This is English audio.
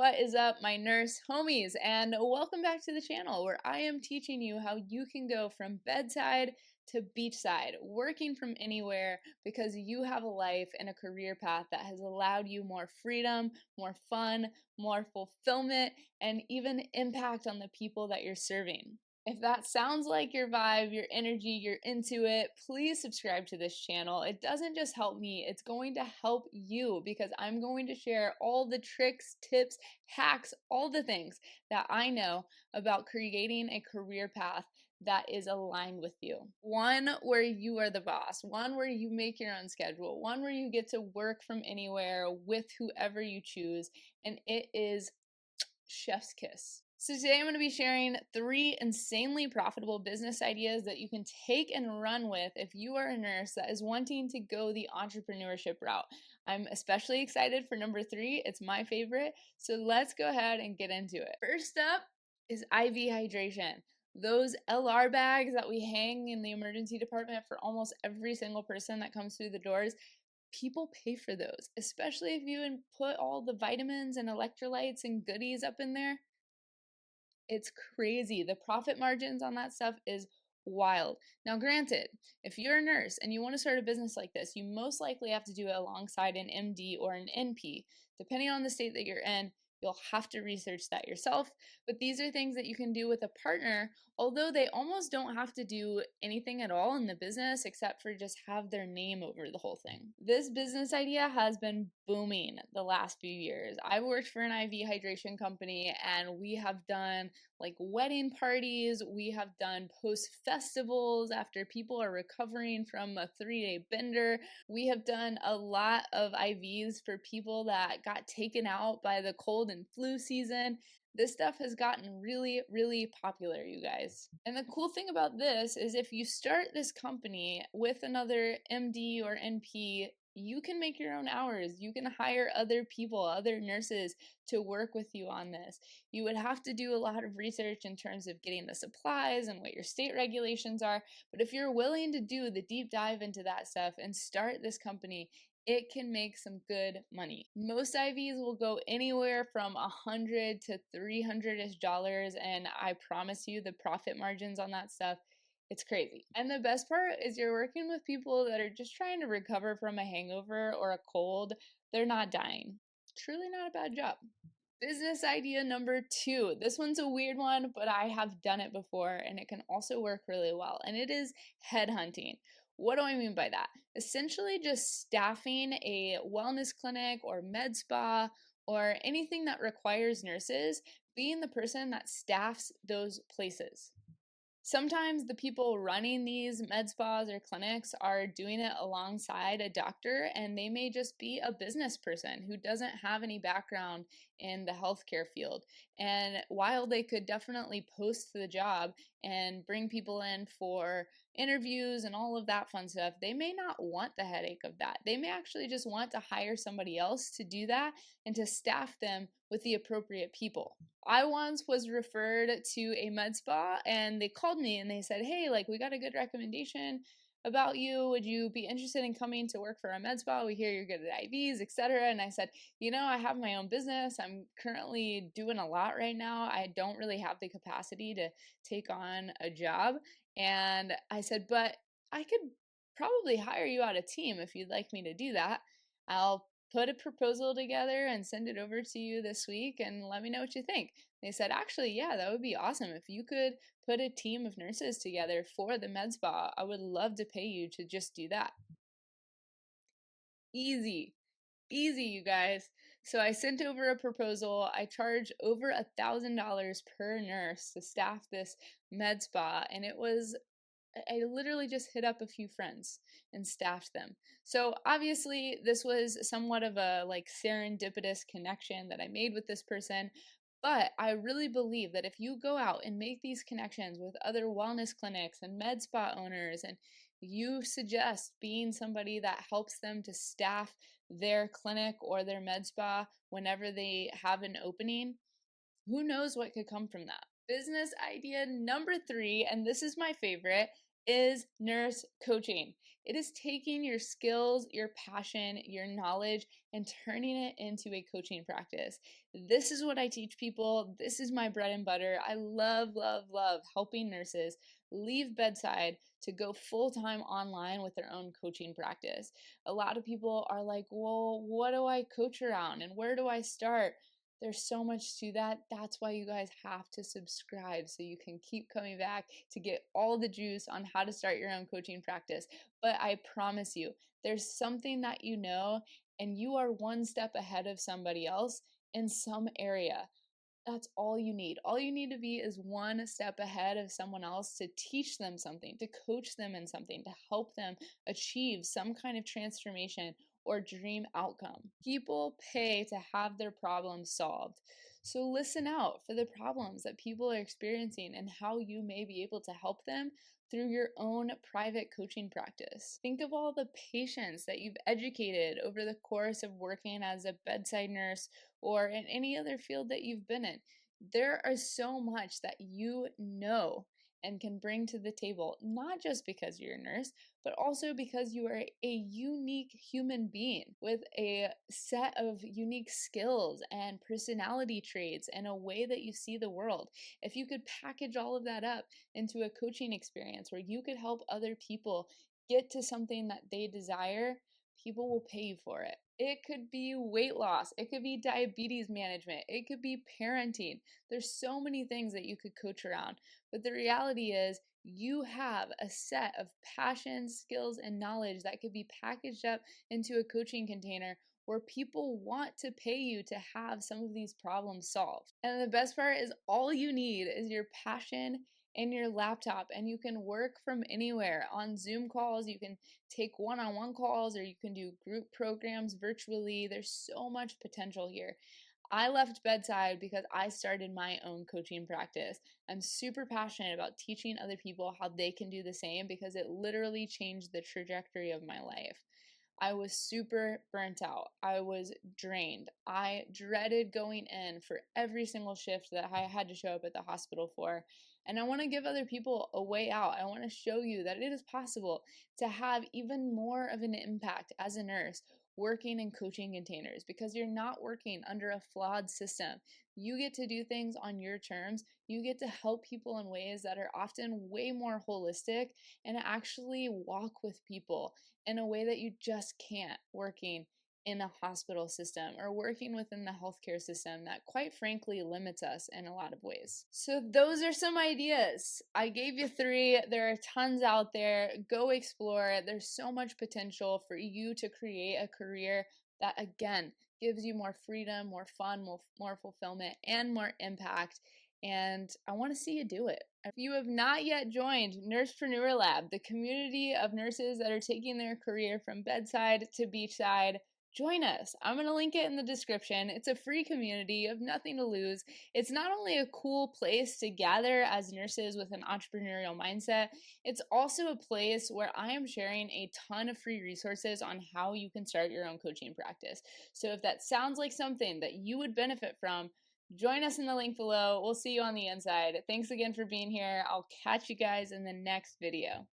What is up, my nurse homies, and welcome back to the channel where I am teaching you how you can go from bedside to beachside, working from anywhere because you have a life and a career path that has allowed you more freedom, more fun, more fulfillment, and even impact on the people that you're serving. If that sounds like your vibe, your energy, you're into it, please subscribe to this channel. It doesn't just help me, it's going to help you because I'm going to share all the tricks, tips, hacks, all the things that I know about creating a career path that is aligned with you. One where you are the boss, one where you make your own schedule, one where you get to work from anywhere with whoever you choose, and it is chef's kiss. So today I'm going to be sharing 3 insanely profitable business ideas that you can take and run with if you are a nurse that is wanting to go the entrepreneurship route. I'm especially excited for number 3. It's my favorite. So let's go ahead and get into it. First up is IV hydration. Those LR bags that we hang in the emergency department for almost every single person that comes through the doors, people pay for those, especially if you put all the vitamins and electrolytes and goodies up in there. It's crazy. The profit margins on that stuff is wild. Now, granted, if you're a nurse and you want to start a business like this, you most likely have to do it alongside an MD or an NP. Depending on the state that you're in, you'll have to research that yourself. But these are things that you can do with a partner, although they almost don't have to do anything at all in the business except for just have their name over the whole thing. This business idea has been booming the last few years. I worked for an IV hydration company and we have done like wedding parties, we have done post festivals after people are recovering from a 3-day bender. We have done a lot of IVs for people that got taken out by the cold and flu season. This stuff has gotten really, really popular, you guys. And the cool thing about this is if you start this company with another MD or NP, you can make your own hours. You can hire other people, other nurses to work with you on this. You would have to do a lot of research in terms of getting the supplies and what your state regulations are. But if you're willing to do the deep dive into that stuff and start this company, it can make some good money. Most IVs will go anywhere from $100 to $300-ish, and I promise you the profit margins on that stuff, it's crazy. And the best part is you're working with people that are just trying to recover from a hangover or a cold. They're not dying. Truly not a bad job. Business idea number 2. This one's a weird one, but I have done it before and it can also work really well. And it is headhunting. What do I mean by that? Essentially just staffing a wellness clinic or med spa or anything that requires nurses, being the person that staffs those places. Sometimes the people running these med spas or clinics are doing it alongside a doctor, and they may just be a business person who doesn't have any background in the healthcare field. And while they could definitely post the job and bring people in for interviews and all of that fun stuff, they may not want the headache of that. They may actually just want to hire somebody else to do that and to staff them with the appropriate people. I once was referred to a med spa and they called me and they said, "Hey, like we got a good recommendation about you. Would you be interested in coming to work for a med spa? We hear you're good at IVs, etc." And I said, I have my own business. I'm currently doing a lot right now. I don't really have the capacity to take on a job. And I said, "But I could probably hire you out a team if you'd like me to do that. I'll put a proposal together and send it over to you this week and let me know what you think." They said, "Actually, yeah, that would be awesome. If you could put a team of nurses together for the med spa, I would love to pay you to just do that." Easy. Easy, you guys. So I sent over a proposal. I charge over $1,000 per nurse to staff this med spa, and I literally just hit up a few friends and staffed them. So obviously this was somewhat of a like serendipitous connection that I made with this person, but I really believe that if you go out and make these connections with other wellness clinics and med spa owners and you suggest being somebody that helps them to staff their clinic or their med spa whenever they have an opening, who knows what could come from that. Business idea number 3, and this is my favorite, is nurse coaching. It is taking your skills, your passion, your knowledge, and turning it into a coaching practice. This is what I teach people. This is my bread and butter. I love, love, love helping nurses leave bedside to go full time online with their own coaching practice. A lot of people are like, well, what do I coach around and where do I start? There's so much to that. That's why you guys have to subscribe so you can keep coming back to get all the juice on how to start your own coaching practice. But I promise you, there's something that you know, and you are one step ahead of somebody else in some area. That's all you need. All you need to be is one step ahead of someone else to teach them something, to coach them in something, to help them achieve some kind of transformation or dream outcome. People pay to have their problems solved. So listen out for the problems that people are experiencing and how you may be able to help them through your own private coaching practice. Think of all the patients that you've educated over the course of working as a bedside nurse or in any other field that you've been in. There is so much that you know and can bring to the table, not just because you're a nurse, but also because you are a unique human being with a set of unique skills and personality traits and a way that you see the world. If you could package all of that up into a coaching experience where you could help other people get to something that they desire, people will pay you for it. It could be weight loss, it could be diabetes management, it could be parenting. There's so many things that you could coach around. But the reality is, you have a set of passions, skills, and knowledge that could be packaged up into a coaching container where people want to pay you to have some of these problems solved. And the best part is, all you need is your passion and your laptop, and you can work from anywhere on Zoom calls. You can take one on one calls, or you can do group programs virtually. There's so much potential here. I left bedside because I started my own coaching practice. I'm super passionate about teaching other people how they can do the same because it literally changed the trajectory of my life. I was super burnt out. I was drained. I dreaded going in for every single shift that I had to show up at the hospital for. And I want to give other people a way out. I want to show you that it is possible to have even more of an impact as a nurse working in coaching containers because you're not working under a flawed system. You get to do things on your terms. You get to help people in ways that are often way more holistic and actually walk with people in a way that you just can't working in a hospital system or working within the healthcare system that quite frankly limits us in a lot of ways. So those are some ideas. I gave you 3. There are tons out there. Go explore. There's so much potential for you to create a career that again gives you more freedom, more fun, more fulfillment, and more impact. And I want to see you do it. If you have not yet joined Nursepreneur Lab, the community of nurses that are taking their career from bedside to beachside, join us. I'm going to link it in the description. It's a free community. You have nothing to lose. It's not only a cool place to gather as nurses with an entrepreneurial mindset, it's also a place where I am sharing a ton of free resources on how you can start your own coaching practice. So if that sounds like something that you would benefit from, join us in the link below. We'll see you on the inside. Thanks again for being here. I'll catch you guys in the next video.